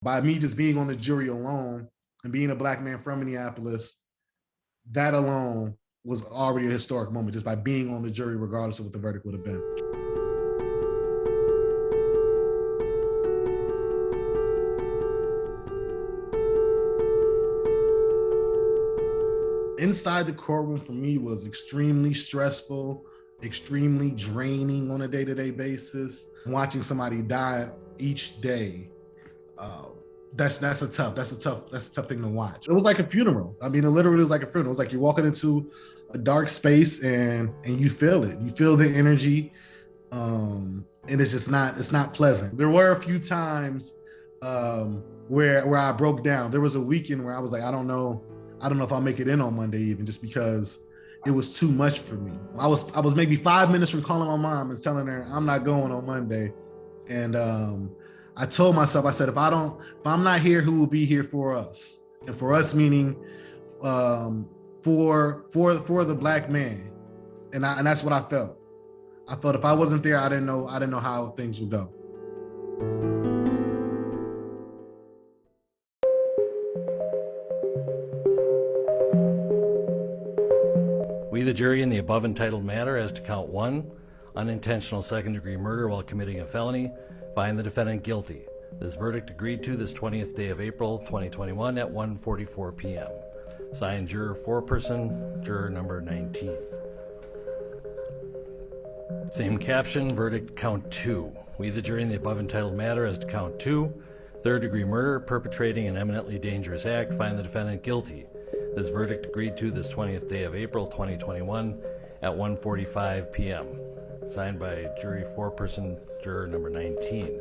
By me just being on the jury alone and being a Black man from Minneapolis, that alone was already a historic moment just by being on the jury, regardless of what the verdict would have been. Inside the courtroom for me was extremely stressful, extremely draining on a day-to-day basis. Watching somebody die each day, that's a tough thing to watch. It was like a funeral. I mean, it literally was like a funeral. It was like you're walking into a dark space and you feel it. You feel the energy, and it's not pleasant. There were a few times where I broke down. There was a weekend where I was like, I don't know if I'll make it in on Monday, even just because it was too much for me. I was maybe 5 minutes from calling my mom and telling her I'm not going on Monday. And I told myself, I said, if I'm not here, who will be here for us? And for us, meaning for the Black man. And that's what I felt. I felt if I wasn't there, I didn't know how things would go. We, the jury, in the above entitled matter as to count 1, unintentional second-degree murder while committing a felony, find the defendant guilty. This verdict agreed to this 20th day of April, 2021 at 1:44 p.m. Signed, Juror Foreperson, Juror number 19. Same caption, verdict count 2. We, the jury, in the above entitled matter as to count 2, third-degree murder, perpetrating an eminently dangerous act, find the defendant guilty. This verdict agreed to this 20th day of April, 2021 at 1:45 p.m. Signed by jury foreperson, juror number 19.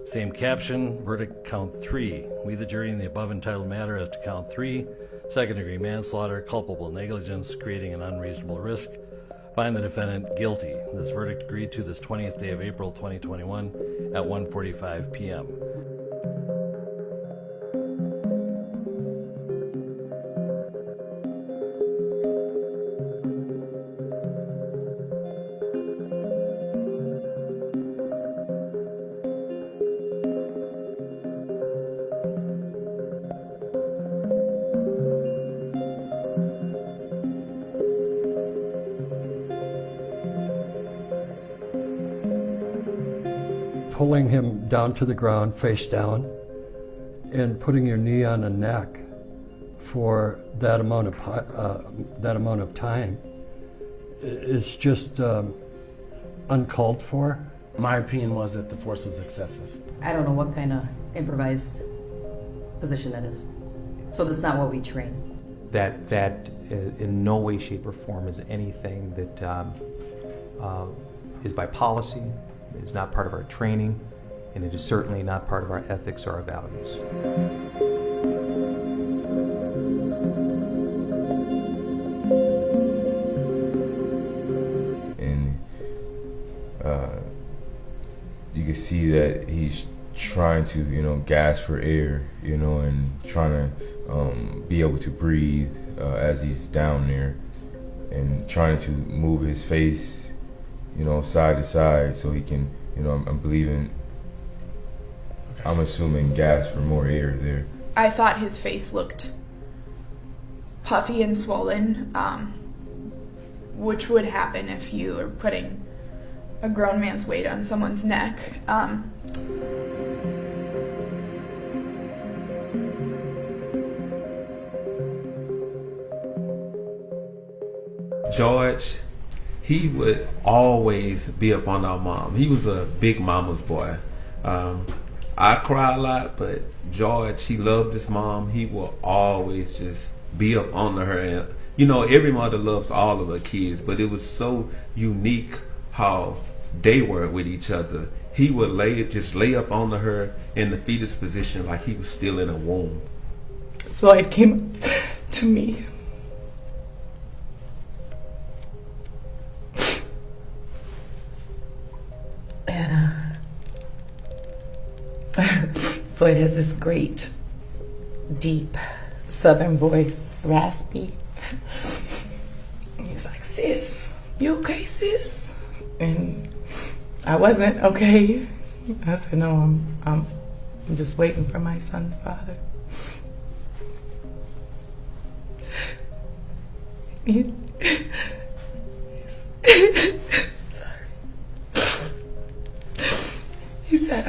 Same caption, verdict count 3. We, the jury, in the above entitled matter as to count 3, second-degree manslaughter, culpable negligence, creating an unreasonable risk, find the defendant guilty. This verdict agreed to this 20th day of April, 2021 at 1:45 p.m. Pulling him down to the ground, face down, and putting your knee on the neck for that amount of time is just uncalled for. My opinion was that the force was excessive. I don't know what kind of improvised position that is. So that's not what we train. That in no way, shape, or form is anything that is by policy. It's not part of our training, and it is certainly not part of our ethics or our values. And you can see that he's trying to, gasp for air, and trying to be able to breathe as he's down there, and trying to move his face side to side so he can, I'm assuming gasp for more air there. I thought his face looked puffy and swollen, which would happen if you are putting a grown man's weight on someone's neck. George, he would always be up on our mom. He was a big mama's boy. I cry a lot, but George, he loved his mom. He will always just be up on her. And, every mother loves all of her kids, but it was so unique how they were with each other. He would lay up on her in the fetus position like he was still in a womb. Floyd came to me. Floyd has this great, deep Southern voice, raspy. He's like, "Sis, you okay, sis?" And I wasn't okay. I said, "No, I'm just waiting for my son's father. He said,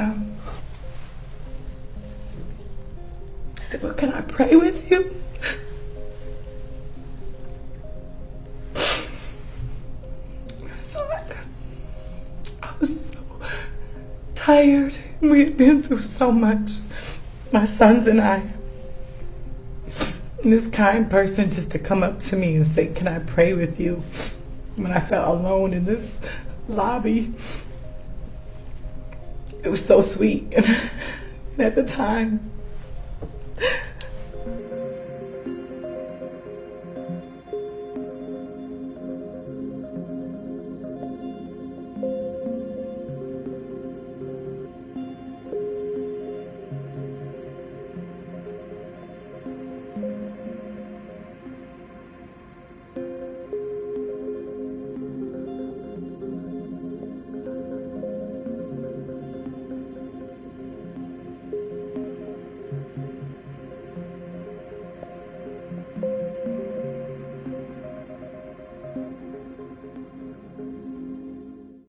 well, can I pray with you? I was so tired. We had been through so much, my sons and I. And this kind person just to come up to me and say, can I pray with you? When I felt alone in this lobby, it was so sweet. And at the time,